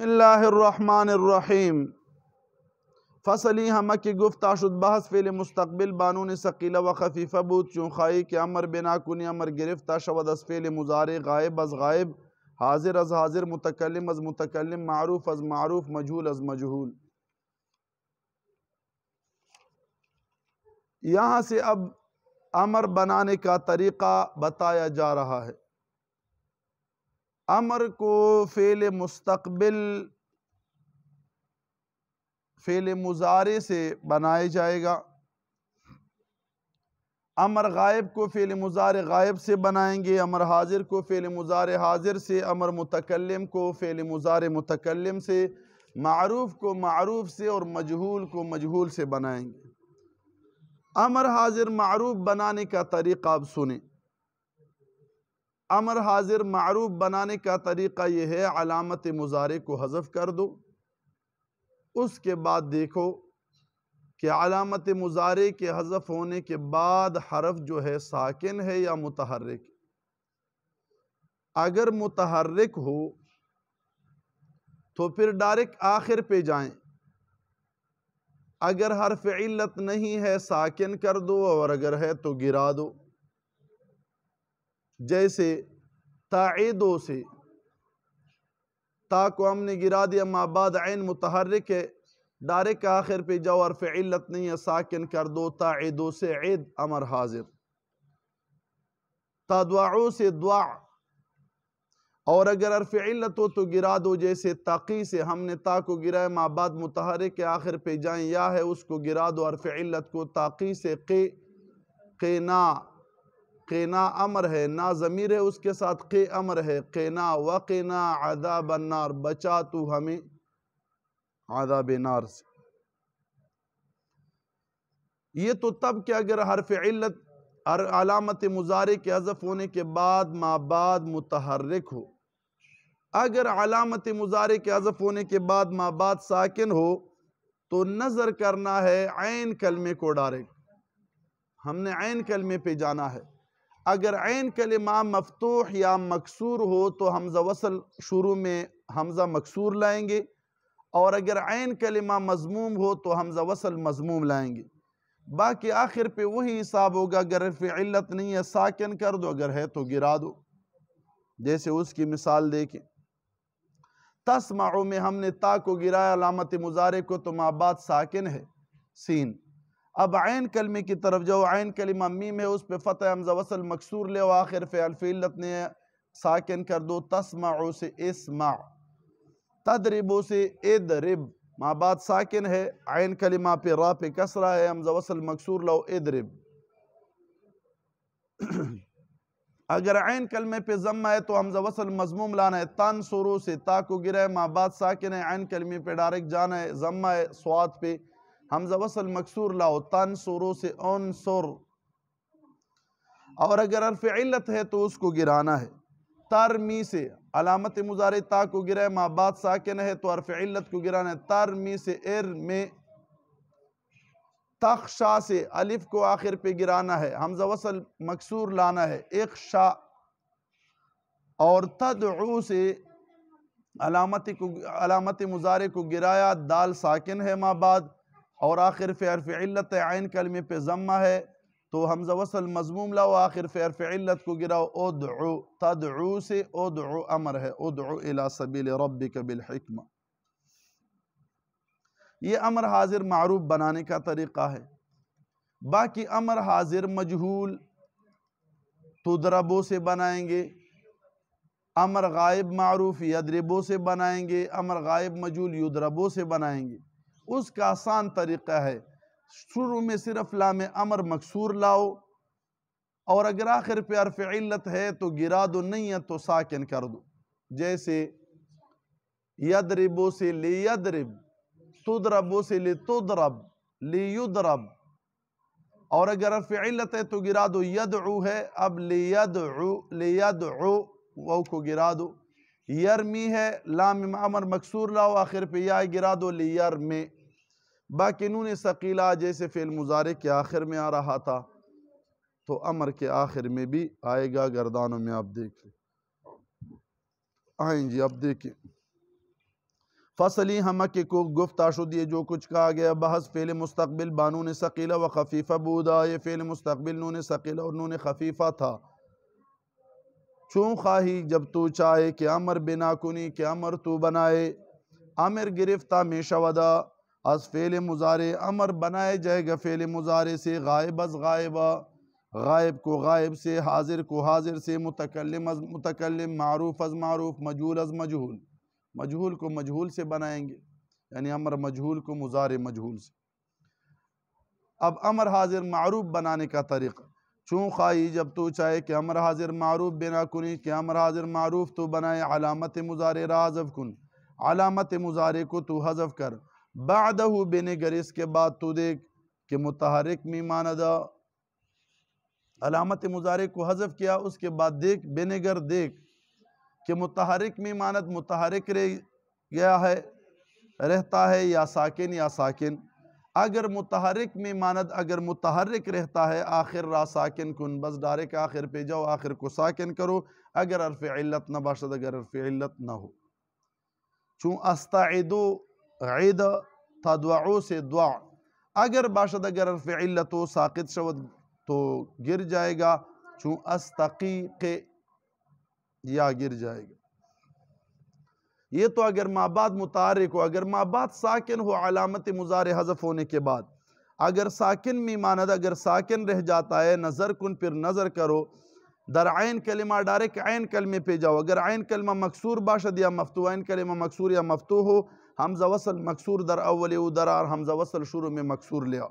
بسم اللہ الرحمن الرحیم فصلی ہمہ کی گفتہ شد بحث فعل مستقبل بانون ثقیلہ و خفیفہ بود چون خواہی کہ امر بنا کنی امر گرفتہ شود از فعل مضارع غائب از غائب حاضر از حاضر متکلم از متکلم معروف از معروف مجہول از مجہول۔ یہاں سے اب امر بنانے کا طریقہ بتایا جا رہا ہے۔ امر کو فعل مستقبل فعل مضارع سے بنایا جائے گا، امر غائب کو فعل مضارع غائب سے بنائیں گے، امر حاضر کو فعل مضارع حاضر سے، امر متکلم کو فعل مضارع متکلم سے، معروف کو معروف سے اور مجہول کو مجہول سے بنائیں گے۔ امر حاضر معروف بنانے کا طریقہ اب سنیں۔ امر حاضر معروف بنانے کا طریقہ یہ ہے، علامت مضارع کو حذف کر دو، اس کے بعد دیکھو کہ علامت مضارع کے حذف ہونے کے بعد حرف جو ہے ساکن ہے یا متحرک۔ اگر متحرک ہو تو پھر ڈائریکٹ آخر پہ جائیں، اگر حرف علت نہیں ہے ساکن کر دو اور اگر ہے تو گرا دو۔ جیسے تعیدو سے تا کو ہم نے گرا دیا، ما بعد عین متحرک ہے، ڈائریکٹ آخر پہ جاؤ، حرف علت نہیں ہے ساکن کر دو۔ تعیدو سے عید امر حاضر، تدعو سے دعا، اور اگر حرف علت ہو تو گرا دو، جیسے تقی سے ہم نے تا کو گرا ہے، ما بعد متحرک کے آخر پہ جائیں، یا ہے اس کو گرا دو حرف علت کو۔ تاقی سے قینا، قینا امر ہے، نا ضمیر ہے، اس کے ساتھ قی امر ہے، قینا وقینا عذاب النار، بچا تو ہمیں عذاب نار سے۔ یہ تو تب کہ اگر حرف علت علامت مضارع کے حذف ہونے کے بعد ما بعد متحرک ہو۔ اگر علامت مضارع کے حذف ہونے کے بعد ما بعد ساکن ہو تو نظر کرنا ہے عین کلمے کو ڈائریکٹ، ہم نے عین کلمے پہ جانا ہے۔ اگر عین کلمہ مفتوح یا مکسور ہو تو حمزہ وصل شروع میں حمزہ مکسور لائیں گے، اور اگر عین کلمہ مضموم ہو تو حمزہ وصل مضموم لائیں گے۔ باقی آخر پہ وہی حساب ہوگا، اگر حرف علت نہیں ہے ساکن کر دو، اگر ہے تو گرا دو۔ جیسے اس کی مثال دیکھیں، تسمعو میں ہم نے تا کو گرایا علامت مضارع کو، تو ما بعد ساکن ہے سین۔ اب عین کلمے کی طرف جاؤ، عین کلمہ میم ہے، اس پہ فتح حمزہ وصل مکسور لے، اور آخر پہ حرف علت نے ساکن کر دو۔ تسمعو سے اسمع، تدربو سے ادرب، ما بعد ساکن ہے، عین کلمہ پہ را پہ کسرہ ہے، حمزہ وصل مکسور لو ادرب۔ اگر عین کلمے پہ ضمہ ہے تو حمزہ وصل مضموم لانا ہے۔ تنصرو سے تا کو گرا ہے، ما بعد ساکن ہے، عین کلمے پہ ڈائریکٹ جانا ہے، ضمہ ہے صوت پہ، حمزہ وصل مکسور لاؤ۔ تنصرو سے انصر، اور اگر حرف علت ہے تو اس کو گرانا ہے۔ ترمی سے علامت مضارع تا کو گرا ہے، ما بعد ساکن ہے تو حرف علت کو گرانا ہے، ترمی سے ارمی۔ تخشا سے الف کو آخر پہ گرانا ہے، حمزہ وصل مکسور لانا ہے، اخشا۔ اور تدعو سے علامت مضارع کو گرایا، دال ساکن ہے ما بعد، اور آخر پہ حرف علت ہے، عین کلمے پہ ضمہ ہے تو حمزہ وصل مضموم لاؤ، آخر پہ حرف علت کو گراؤ۔ ادعو، تدعو سے ادعو امر ہے، ادعو الی سبیل ربک بالحکمہ۔ یہ امر حاضر معروف بنانے کا طریقہ ہے۔ باقی امر حاضر مجہول تضربو سے بنائیں گے، امر غائب معروف یضربو سے بنائیں گے، امر غائب مجہول یضربو سے بنائیں گے۔ اس کا آسان طریقہ ہے، شروع میں صرف لام امر مکسور لاؤ، اور اگر آخر پہ حرف علت ہے تو گرا دو، نہیں ہے تو ساکن کر دو۔ جیسے یضربو سے لیضرب، تضربو سے لتضرب، لیضرب، اور اگر حرف علت ہے تو گرا دو، یدعو ہے اب لیدعو وہ کو گرا دو۔ یرمی ہے لام امر مکسور لاؤ، آخر پہ یا گرا دو، لیرمی۔ باقی نون ثقیلہ جیسے فعل مضارع کے آخر میں آ رہا تھا تو امر کے آخر میں بھی آئے گا۔ گردانوں میں آپ دیکھ لیں، آئیں جی اب دیکھیں، فصلی ہمکی کو گفتہ شد یہ جو کچھ کہا گیا بحث فعل مستقبل بانون ثقیلہ و خفیفہ بودا یہ فعل مستقبل نون ثقیلہ اور نون خفیفہ تھا چون خواہی جب تو چاہے کہ امر بنا کنی کہ امر تو بنائے امر گرفتہ میں شودا از فعل مضارع امر بنائے جائے گا فعل مضارع سے غائب از غائبہ غائب کو غائب سے حاضر کو حاضر سے متکلم از متکلم معروف از معروف مجہول از مجہول مجہول کو مجہول سے بنائیں گے یعنی امر مجہول کو مضارع مجہول سے اب امر حاضر معروف بنانے کا طریقہ چون خواہی جب تو چاہے کہ امر حاضر معروف بنا کنی کہ امر حاضر معروف تو بنائے علامت مضارع را حذف کن علامت مضارع کو تو حذف کر بعدہ بنگر اس کے بعد تو دیکھ کہ متحرک می ماندہ علامت مضارع کو حذف کیا اس کے بعد دیکھ بنگر دیکھ کہ متحرک می ماند متحرک رہ گیا ہے رہتا ہے یا ساکن اگر متحرک میں ماند اگر متحرک رہتا ہے آخر را ساکن کن بس ڈائریکٹ آخر پہ جاؤ آخر کو ساکن کرو اگر حرف علت نہ باشد اگر حرف علت نہ ہو چون استعدو عید تدعو سے دعا اگر باشد اگر حرف علت ہو ساقط شود تو گر جائے گا چون استقیق یا گر جائے گا یہ تو اگر ما بعد متحرک ہو اگر ما بعد ساکن ہو علامت مضارع حذف ہونے کے بعد اگر ساکن می ماند اگر ساکن رہ جاتا ہے نظر کن پھر نظر کرو در عین کلمہ ڈائریکٹ عین کلمے پہ جاؤ اگر عین کلمہ مکسور باشد یا مفتوح عین کلمہ مکسور یا مفتوح ہو حمزہ وصل مکسور در اول او درار حمزہ وصل شروع میں مکسور لیا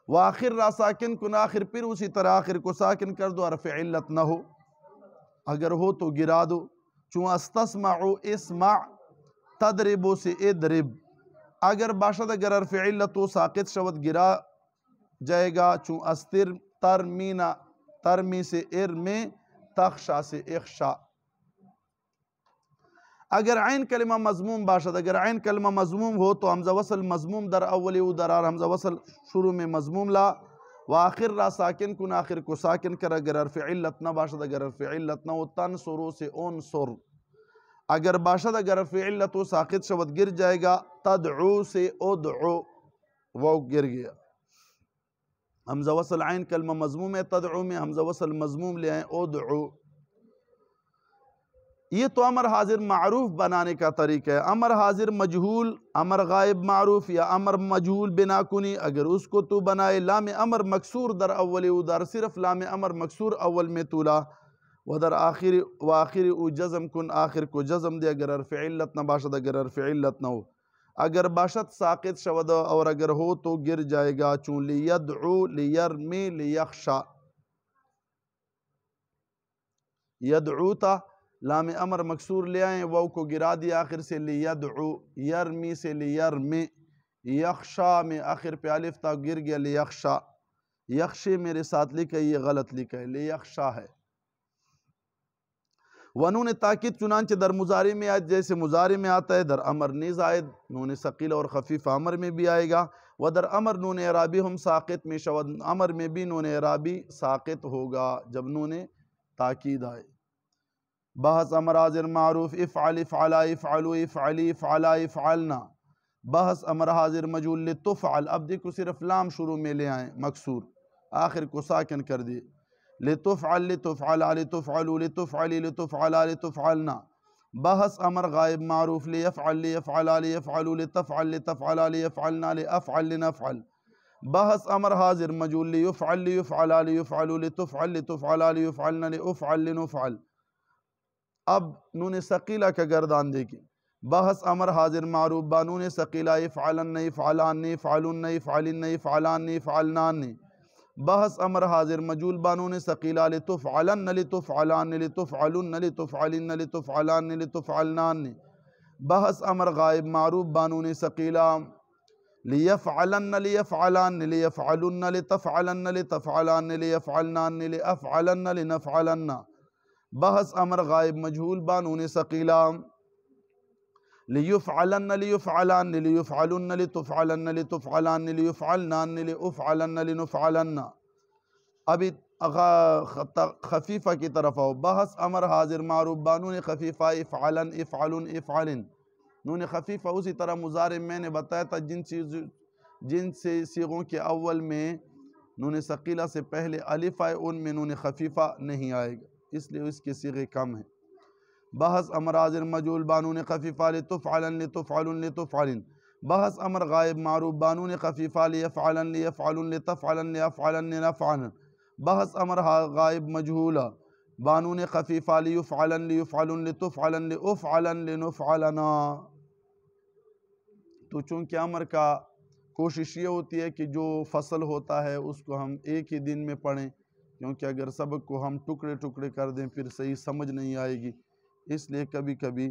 وآخر را ساکن کن آخر پھر اسی طرح آخر کو ساکن کر دو حرف علت نہ ہو اگر ہو تو گرا دو چون استسمعو اسمع تدربو سے ادرب اگر باشد اگر حرف علتو ساقط شود گرا جائے گا چون استر ترمینا ترمی سے ارمی تخشا سے اخشا اگر عین کلمہ مضموم باشد اگر عین کلمہ مضموم ہو تو حمزہ وصل مضموم در اولی او درار حمزہ وصل شروع میں مضموم لا وآخر را ساکن کن آخر کو ساکن کر اگر حرف علت نہ باشد اگر حرف علت نہ ہو تنصرو سے انصر اگر باشد اگر حرف علت ہو ساقط شود گر جائے گا تدعو سے ادعو وہ گر گیا حمزہ وصل عین کلمہ مضموم ہے تدعو میں حمزہ وصل مضموم لے آئیں ادعو یہ تو امر حاضر معروف بنانے کا طریقہ ہے امر حاضر مجہول امر غائب معروف یا امر مجہول بنا کنی اگر اس کو تو بنائے لام امر مکسور در اول او در صرف لام امر مکسور اول میں تولا ودر آخر وآخر او جزم کن آخر کو جزم دے اگر حرف علت نہ باشد اگر حرف علت نہ ہو اگر باشد ساقط شود اور اگر ہو تو گر جائے گا چون لیدعو لیرمی لیخشا یدعو تا لام امر مکسور لے آئیں واو کو گرا دیا آخر سے لیدعو یرمی سے لیرمی یخشا میں آخر پہ الف تا گر گیا لیخشا یخشے میرے ساتھ لکھا ہے یہ غلط لکھا ہے لیخشا ہے ونون تاکید چنانچہ در مضارع میں آئے جیسے مضارع میں آتا ہے در امر نیز آئے نون ثقیلہ اور خفیف امر میں بھی آئے گا و در امر نون اعرابی ہم ساقط میں شود امر میں بھی نون اعرابی ساقط ہوگا جب نون تاکید آئے بحث امر حاضر معروف افعل افعلا افعلو افعلی افعلا افعلنا بحث امر حاضر مجہول لتفعل اب دیکھو صرف لام شروع میں لے آئیں مکسور آخر کو ساکن کر دیے لتفعل لتفعلا لتفعلو لتفعلی لتفعلا لتفعلنا بحث امر غائب معروف لیفعل لیفعلا لیفعلو لتفعل لتفعلا لیفعلنا لافعل لنفعل بحث امر حاضر مجہول لیفعل لیفعلا لیفعلو لتفعل لتفعلا لیفعلنا لافعل لنفعل اب نون ثقیلہ کا گردان دیکھیں بحث امر حاضر معروف بانون ثقیلہ افعلن افعلان افعلن افعلن افعلان افعلنان بحث امر حاضر مجہول بانون ثقیلہ لتفعلن لتفعلان لتفعلن لتفعلن لتفعلان لتفعلنان بحث امر غائب معروف بانون ثقیلہ لیفعلن لیفعلان لیفعلن لتفعلن لتفعلان لیفعلنان لافعلن لنفعلن بحث امر غائب مجہول بانون ثقیلہ لیفعلن لیفعلان لیفعلن لتفعلن لتفعلان لیفعلنان لافعلن لنفعلن ابھی خفیفہ کی طرف آؤ بحث امر حاضر معروف بانون خفیفہ افعلن افعلن افعلن نون خفیفہ اسی طرح مضارع میں نے بتایا تھا جن سے صیغوں کے اول میں نون ثقیلہ سے پہلے الف آئے ان میں نون خفیفہ نہیں آئے گا، اس لیے اس کے صیغے کم ہیں۔ بحث امر حاضر مجہول بانون خفیفہ لتفعلن لتفعلن لتفعلن، بحث امر غائب معروف بانون خفیفہ لیفعلن لیفعلن لتفعلن لیفعلن لنفعلن، بحث امر غائب مجہولہ بانون خفیفہ لیفعلن لیفعلن لتفعلن لافعلن لنفعلنا۔ تو چونکہ امر کا کوشش یہ ہوتی ہے کہ جو فصل ہوتا ہے اس کو ہم ایک ہی دن میں پڑھیں، کیونکہ اگر سبق کو ہم ٹکڑے ٹکڑے کر دیں پھر صحیح سمجھ نہیں آئے گی، اس لیے کبھی کبھی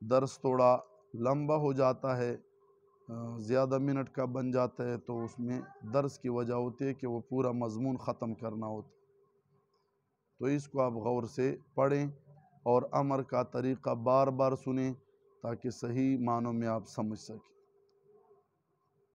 درس تھوڑا لمبا ہو جاتا ہے، زیادہ منٹ کا بن جاتا ہے، تو اس میں درس کی وجہ ہوتی ہے کہ وہ پورا مضمون ختم کرنا ہوتا ہے۔ تو اس کو آپ غور سے پڑھیں اور امر کا طریقہ بار بار سنیں تاکہ صحیح معنوں میں آپ سمجھ سکیں۔